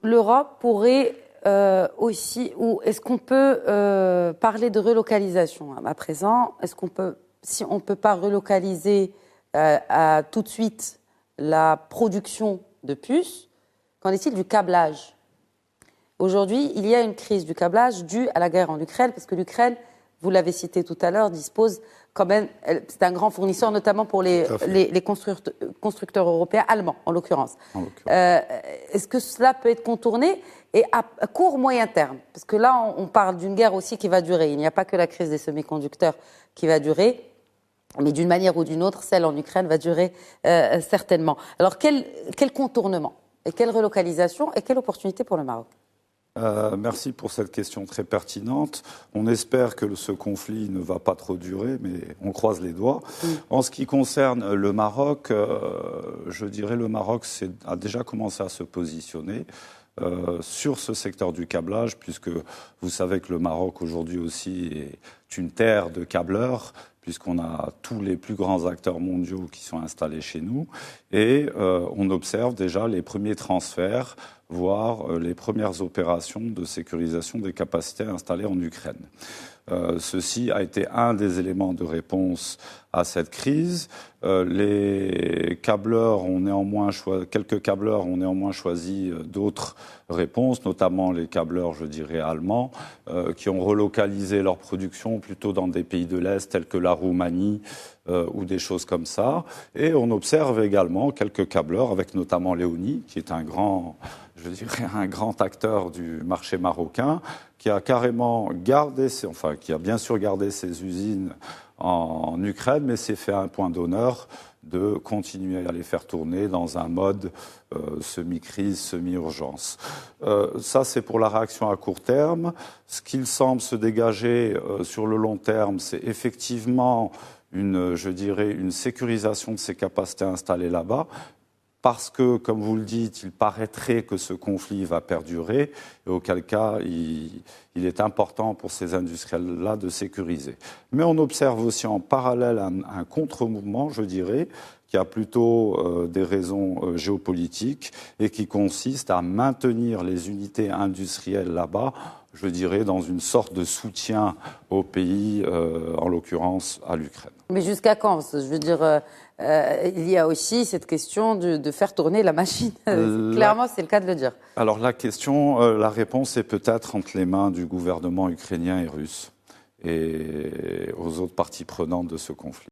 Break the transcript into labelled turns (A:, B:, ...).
A: l'Europe pourrait aussi, ou est-ce qu'on peut parler de relocalisation à présent? Est-ce qu'on peut, si on ne peut pas relocaliser tout de suite la production de puces, qu'en est-il du câblage? Aujourd'hui, il y a une crise du câblage due à la guerre en Ukraine, parce que l'Ukraine, vous l'avez cité tout à l'heure, dispose quand même, c'est un grand fournisseur, notamment pour les constructeurs européens, allemands en l'occurrence. Est-ce que cela peut être contourné et à court, moyen terme? Parce que là, on parle d'une guerre aussi qui va durer. Il n'y a pas que la crise des semi-conducteurs qui va durer, mais d'une manière ou d'une autre, celle en Ukraine va durer certainement. Alors, quel contournement et quelle relocalisation et quelle opportunité pour le Maroc?
B: Merci pour cette question très pertinente. On espère que ce conflit ne va pas trop durer, mais on croise les doigts. En ce qui concerne le Maroc, je dirais le Maroc a déjà commencé à se positionner sur ce secteur du câblage, puisque vous savez que le Maroc aujourd'hui aussi est une terre de câbleurs, puisqu'on a tous les plus grands acteurs mondiaux qui sont installés chez nous. Et on observe déjà les premiers transferts, voire les premières opérations de sécurisation des capacités installées en Ukraine. Ceci a été un des éléments de réponse à cette crise. Les câbleurs ont néanmoins quelques câbleurs ont néanmoins choisi d'autres réponses, notamment les câbleurs, je dirais, allemands, qui ont relocalisé leur production plutôt dans des pays de l'Est tels que la Roumanie ou des choses comme ça. Et on observe également quelques câbleurs, avec notamment Léonie, qui est un grand acteur du marché marocain, qui a carrément qui a bien sûr gardé ses usines en Ukraine, mais s'est fait un point d'honneur de continuer à les faire tourner dans un mode semi-crise, semi-urgence. Ça, c'est pour la réaction à court terme. Ce qu'il semble se dégager sur le long terme, c'est effectivement une sécurisation de ces capacités installées là-bas, parce que, comme vous le dites, il paraîtrait que ce conflit va perdurer, et auquel cas il est important pour ces industriels-là de sécuriser. Mais on observe aussi en parallèle un contre-mouvement, je dirais, qui a plutôt des raisons géopolitiques et qui consiste à maintenir les unités industrielles là-bas, je dirais, dans une sorte de soutien au pays, en l'occurrence à l'Ukraine.
A: Mais jusqu'à quand? Je veux dire, il y a aussi cette question de faire tourner la machine. Clairement, c'est le cas de le dire.
B: Alors la réponse est peut-être entre les mains du gouvernement ukrainien et russe et aux autres parties prenantes de ce conflit.